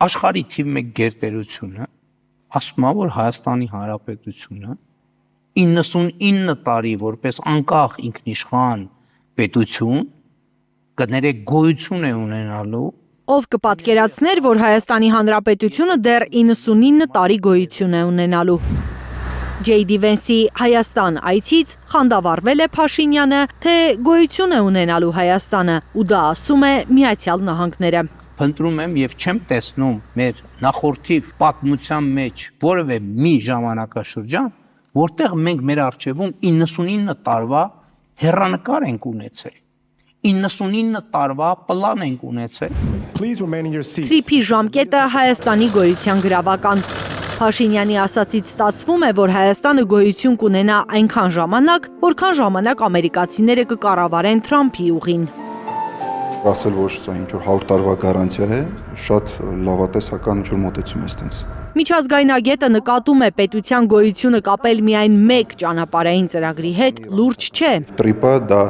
Աշխարհի թիվ 1 գերտերությունը ասում է, որ Հայաստանի Հանրապետությունը 99 տարի որպես անկախ ինքնիշխան պետություն կներեք գոյություն է ունենալու, ով կպատկերացներ, որ Հայաստանի Հանրապետությունը դեռ 99 տարի գոյություն է ունենալու։ J.D. Vance-ի Հայաստան այցից խանդավառվել է Փաշինյանը, թե գոյություն է ունենալու Հայաստանը, ու դա ասում է Միացյալ Նահանգները։ Փնտրում եմ եւ չեմ տեսնում մեր նախորդի պատմության մեջ որևէ մի ժամանակաշրջան, որտեղ մենք մեր արժևում 99 տարվա հեռանկար ենք ունեցել, 99 տարվա պլան ենք ունեցել։ Սրիփի ժամկետը Հայաստանի գոյության գրավական։ Փաշինյանի ասացից ստացվում է, որ Հայաստանը գոյություն կունենա այնքան ժամանակ, որքան ժամանակ ամերիկացիները կկառավարեն Թրամփի ուղին։ Ասել, որ սա ինչ-որ 100 տարվա գարանտիա է, շատ լավատեսական ինչ-որ մոտեցում է ստենց։ Միջազգայնագետը նկատում է պետության գոյությունը կապել միայն մեկ ճանապարհային ծրագրի հետ, լուրջ չէ։ Տրիպը դա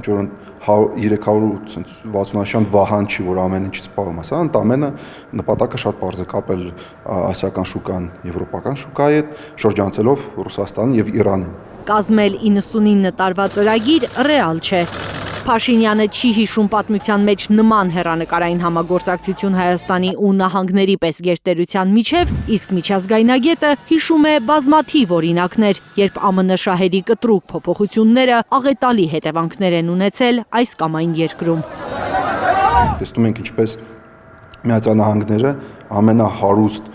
ինչ-որ 360-աշյան վահան չի, որ ամեն ինչից պահում է, սա ընդամենը նպատակը շատ պարզ է կապել ասիական շուկան եվրոպական շուկայի հետ, շրջանցելով Ռուսաստանն եւ Իրանին։ Կազմել 99 տարվա ծրագիր ռեալ չէ։ Փաշինյանը չի հիշում պատմության մեջ նման հեռանկարային համագործակցություն Հայաստանի ու նահանգների պես գերտերության միջև, իսկ միջազգայնագետը հիշում է բազմաթիվ օրինակներ, երբ ԱՄՆ շահերի կտրուկ փոփոխությունները աղետալի հետևանքներ են ունեցել այս կամ այն երկրում։ Տեսնում ենք ինչպես Միացյալ Նահանգները ամենահարուստ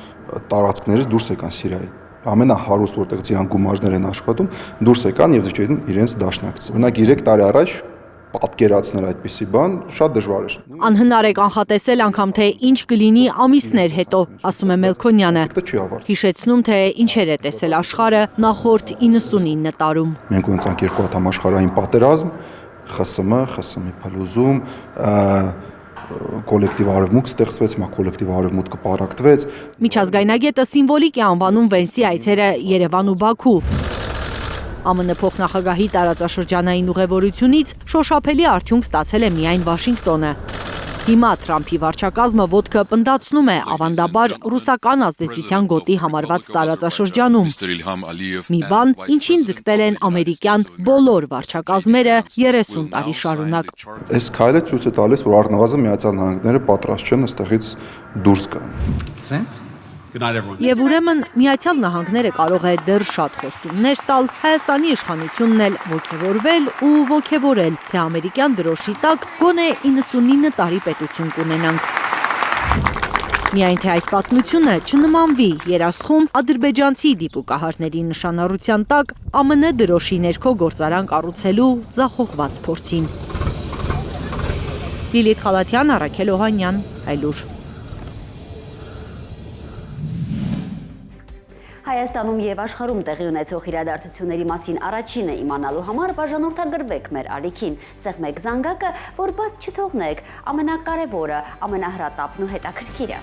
տարածքներից դուրս եկան Սիրիայի։ Ամենահարուստ, որտեղից իրան գումարներ են աշխատում, դուրս եկան եւ զիջեցին իրենց դաշնակից։ Օրինակ 3 տարի առաջ պատկերացնել այդպիսի բան շատ դժվար էր։ Անհնար է կանխատեսել անգամ թե ինչ կլինի ամիսներ հետո, ասում է Մելքոնյանը։ Հիշեցնում թե ինչեր է տեսել աշխարհը նախորդ 99 տարում։ Մենք ունեցանք երկու հատ համաշխարհային պատերազմ, ԽՍՀՄ փլուզում, կոլեկտիվ արևմուտք ստեղծվեց, մա կոլեկտիվ արևմուտքը պարակտվեց։ Միջազգայնագետը սիմվոլիկ է անվանում Վենսի այցերը Երևան ու Բաքու։ ԱՄՆ փոխնախագահի տարածաշրջանային ուղևորությունից շոշափելի արդյունք ստացել է միայն Վաշինգտոնը։ Հիմա Թրամփի վարչակազմը ոտքը պնդացնում է ավանդաբար ռուսական ազդեցության գոտի համարված տարածաշրջանում։ Մի բան, ինչին ձգտել են ամերիկյան բոլոր վարչակազմերը 30 տարի շարունակ։ Այս քայլը ցույց է տալիս, որ առնվազն Միացյալ Նահանգները պատրաստ չեն այստեղից դուրս գան։ Եվ ուրեմն Միացյալ Նահանգները կարող է դեռ շատ խոստումներ տալ, Հայաստանի իշխանությունն էլ ոգևորվել ու ոգևորել, թե ամերիկյան դրոշի տակ գոնե 99 տարի պետություն կունենանք։ Միայն թե այս պատմությունը չնմանվի երասխում ադրբեջանցի դիպուկահարների նշանառության տակ ԱՄՆ դրոշի ներքո գործարան կառուցելու ձախողված փորձին։ Լիլիթ Խալաթյան, Առաքել Օհանյան, Հայլուր։ Հայաստանում եւ աշխարհում տեղի ունեցող իրադարձությունների մասին առաջինը իմանալու համար բաժանորդագրվեք մեր ալիքին, սեղմեք զանգակը, որ բաց չթողնեք ամենակարևորը, ամենահրատապն ու հետաքրքիրը։